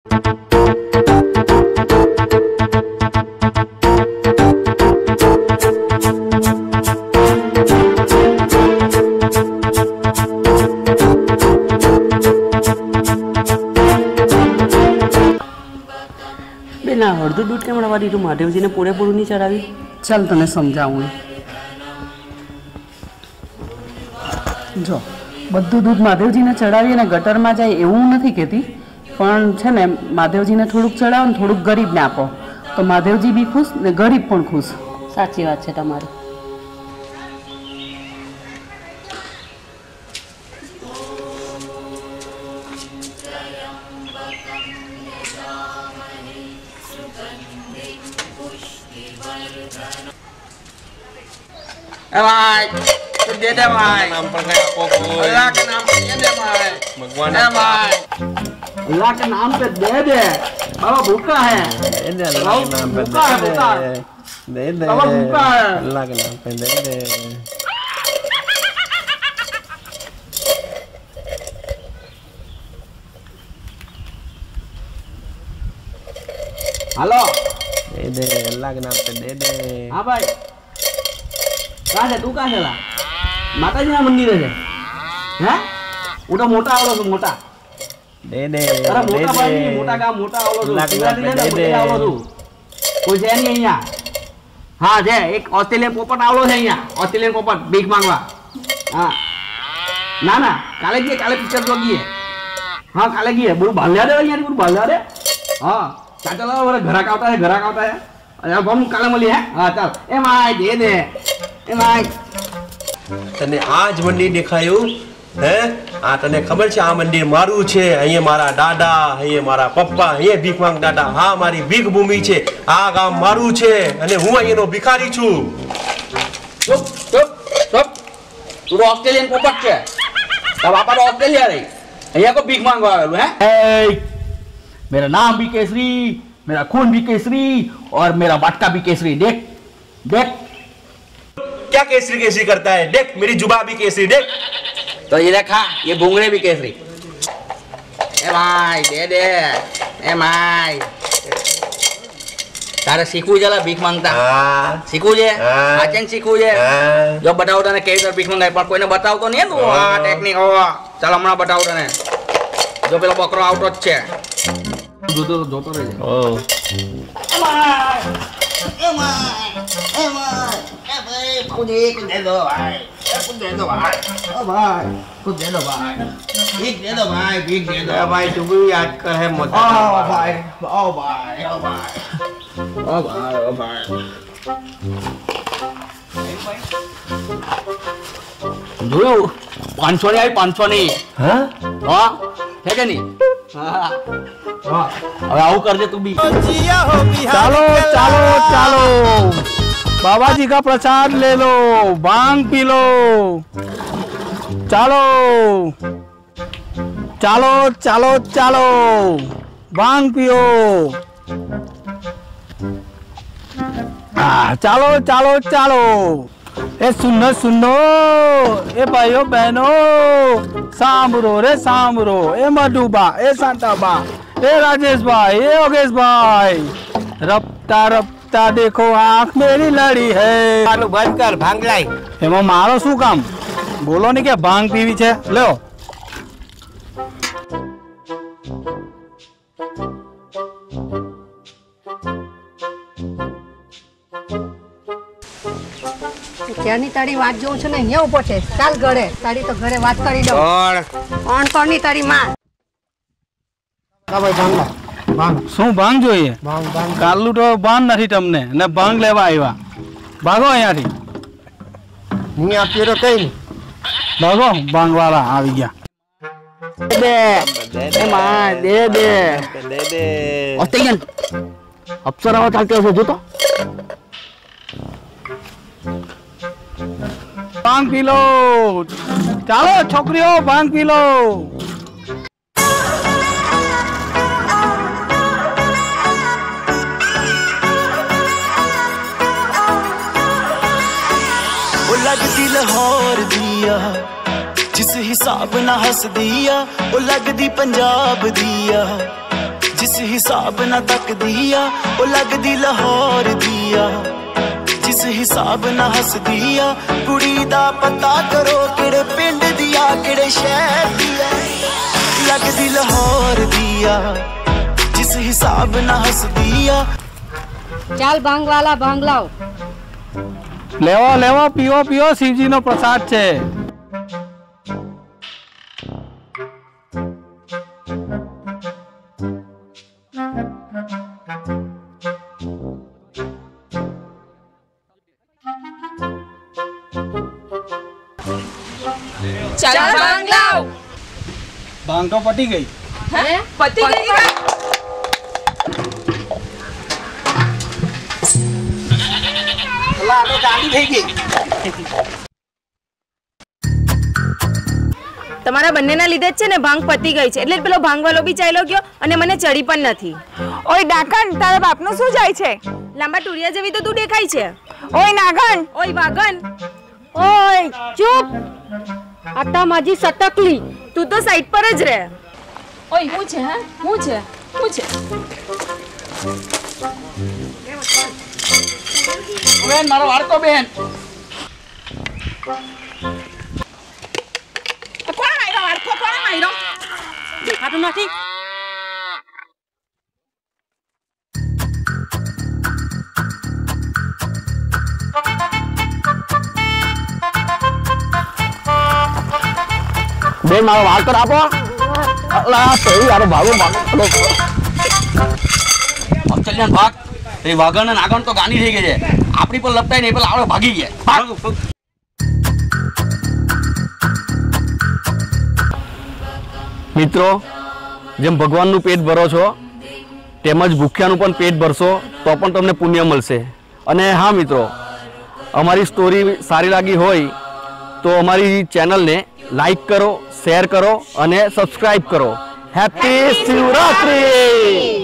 बेला अर्धु दूध केम रवा दीधुं महादेवजी ने पूरेपूरुं नहीं चढ़ावी। चल तने समझावुं। जो बधुं दूध महादेवजी ने चढ़ावी ने गटर में जाए एवुं नथी कहेती, पण छे ने महादेवजी ने थोड़ुंक चढ़ावो ने थोड़ुंक गरीब ने आपो तो महादेवजी भी खुश ने गरीब पण खुश। साची वात छे तमारी। भाई तो दे दे भाई, नाम पर नहीं आपको अल्लाह के नाम पे दे दे भाई, भगवान भाई अल्लाह के नाम पे दे दे। बाबा भूखा है, दे दे अल्लाह के नाम पे दे दे, बाबा भूखा है अल्लाह के नाम पे दे दे। हेलो दे दे अल्लाह के नाम पे दे दे। हाँ भाई कहाँ है तू, कहाँ है ला? माता जी ना मंदिर है हैं? उड़ा मोटा आवलो तू मोटा दे दे। अरे मोटा भाई नहीं, मोटा का मोटा आवलो तू, दे आवलो तू कोई है नहीं यहाँ। हाँ जे एक ऑस्ट्रेलियन पोपट आवलो है यहाँ, ऑस्ट्रेलियन पोपट भीख मांगवा। हाँ ना ना काले की काले पिक्चर जो की है। हाँ काले की है बुरु भाल्या दे यहाँ बुरु भाल्या दे। हाँ चाचा ला बोले घरा का होता है, घरा का होता है। अरे बम काले मली है। हाँ चल ए my they they A my. तने आज मंदिर देखाયું હે? આ તને ખબર છે આ મંદિર મારું છે, અહીંયા મારા દાદા, અહીંયા મારા પપ્પા, અહીંયા ભીખ માંગ દાદા, હા મારી ભીખ ભૂમિ છે, આ ગામ મારું છે અને હું અહીંનો ભિખારી છું। ચૂપ ચૂપ ચૂપ, તું ઓસ્ટ્રેલિયન પોપટ છે, તારા બાપા તો ઓસ્ટ્રેલિયા રહી, અહીંયા કો ભીખ માંગવા આવેલું હે? मेरा नाम भी केसरी, मेरा खून भी केसरी और मेरा वाटका भी केसरी। देख देख क्या केसरी केसरी करता है, देख मेरी जुबान भी केसरी, देख तो ये देखा ये घुंगरे भी केसरी। ए भाई दे दे ए भाई, तारे सीखવું છે ભીખ માંગતા? શીખવું છે આચેન શીખવું છે જો બતાવું તને કેવી રીતે ભીખ માંગાય, પણ કોઈને બતાવતો નહીં તું આ ટેકનિક। ચાલ હમણાં બતાવું તને, જો પેલો બકરો આવતો જ છે જોતો રહેજે। कुछ दे दो भाई, कुछ दे दो भाई, ओ भाई कुछ दे दो भाई, भीख दे दो भाई, भीख दे दो भाई। तू भी याद कर है मत। ओ भाई ओ भाई ओ भाई ओ भाई ओ भाई। જોયું 500 ની આવી 500 ની। હા હા છે કે નહીં? હા હા હવે આવું કરજે તું બી। ચાલો ચાલો ચાલો बाबा जी का प्रसाद ले लो, भांग पी लो। चलो चलो चलो चलो भांग पियो। चलो चलो चलो। ए सुनो सुनो ए भाइयों बहनों, सांभरो रे सांभरो, ए मधुबा, ए शांताबा, ए राजेश भाई, ए योगेश भाई, रफ्ता रफ्ता देखो आंख मेरी लड़ी है। बंद कर भांग लाई। एमा मारो शू काम? बोलो नहीं के भांग पीवी छे, लो। ક્યાંની તારી વાત જોઉં છું ને અહીંયા ઉભો છે, ચાલ ઘરે, તારી તો ઘરે વાત કરી દઉં। કોણ કોની તારી માં? ભાઈ ભાંગ ભાંગ શું ભાંગ જોઈએ? ભાંગ ભાંગ કાલુ તો ભાન નથી તમને ને ભાંગ લેવા આવ્યા। ભાગો અહીંયાથી। નહીં આપીએ તો કઈ નહીં, ભાગો, ભાંગ વાળા આવી ગયા। દે દે માં દે દે દે દે। ઓસ્ટ્રેલિયન અપ્સરાઓ ચાલતી હશે જો તો। भांग पी लो, चलो छोकरियों भांग पी लो। वो लगदी लाहौर दिया जिस हिसाब ना हस दिया, वो लगदी पंजाब दिया जिस हिसाब ना तक दिया वो लगदी लाहौर दिया जिस हिसाब ना हस दिया कुड़ी दा पता करो केड़े पिंड दिया केड़े शहर दिया लगदी लाहौर दिया जिस हिसाब ना हस दिया ચાલ ભાંગ વાલા ભાંગ લાવ લેવો લેવો પીવો પીવો શિવજી નો પ્રસાદ છે ચાલ ભાંગ લાવ ભાંગ તો પતી ગઈ હે પતી ગઈ તમારા બંનેના લીધે જ છે ને ભાંગ પતી ગઈ છે એટલે પેલો ભાંગવાલો બી ચાલ્યો ગયો અને મને ચડી પણ નથી ઓય ડાકણ તારા બાપનું શું જાય છે લાંબા ટુરિયા જેવી તો તું દેખાય છે ઓય નાગણ ઓય વાગન ઓય ચૂપ આટા માજી સટકલી તું તો સાઈડ પર જ રહે ઓય હું છે હા હું છે બેન મારો વાળતો બેન કોણ માર્યો વાળતો કોણ માર્યો દેખાતું નથી બેન મારો વાળ કર આપો અલા તો યાર ભાગો ભાગો ચલ્યાન ભાગ એ વાગણ ને નાગણ તો ગાની થઈ ગઈ છે આપણી પર લપટાઈ નહીં પેલા આવડે ભાગી ગયા ભાગ મિત્રો જેમ ભગવાનનું પેટ ભરો છો તેમજ ભૂખ્યાનું પણ પેટ ભરશો તો પણ તમને પુણ્ય મળશે અને હા મિત્રો અમારી સ્ટોરી સારી લાગી હોય તો અમારી ચેનલને લાઈક કરો શેર કરો અને સબસ્ક્રાઇબ કરો હેપી શિવરાત્રી